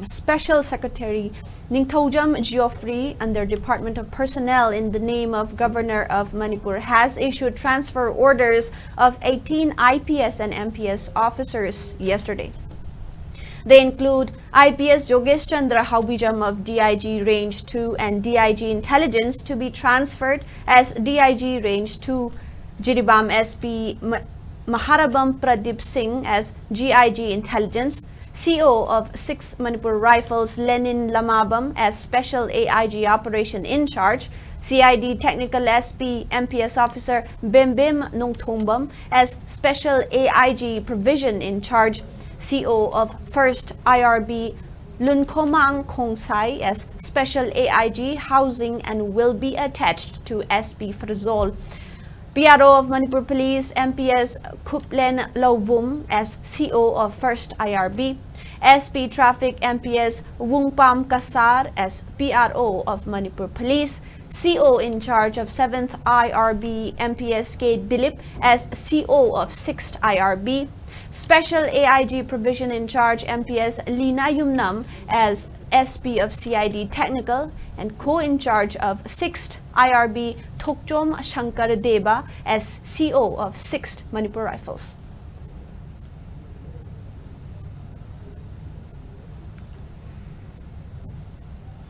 Special Secretary Ningthaujam Geoffrey, under Department of Personnel in the name of Governor of Manipur, has issued transfer orders of 18 IPS and MPS officers yesterday. They include IPS Yogesh Chandra Haubijam of DIG Range 2 and DIG Intelligence to be transferred as DIG Range 2, Jiribam SP Maharabam Pradeep Singh as GIG Intelligence, CO of 6 Manipur Rifles Lenin Lamabam as Special AIG Operation in Charge, CID Technical SP MPS Officer Bembim Nongthombam as Special AIG Provision in Charge, CO of 1st IRB Lunkomang Khongsai as Special AIG Housing and will be attached to SP Frzol. PRO of Manipur Police MPS Kuplen Lovum as CO of 1st IRB, SP Traffic MPS Wungpam Kasar as PRO of Manipur Police, CO in charge of 7th IRB MPS K Dilip as CO of 6th IRB, Special AIG Provision in charge MPS Lina Yumnam as SP of CID Technical, and co-in charge of 6th IRB Thokchom Shankar Deba as CO of 6th Manipur Rifles.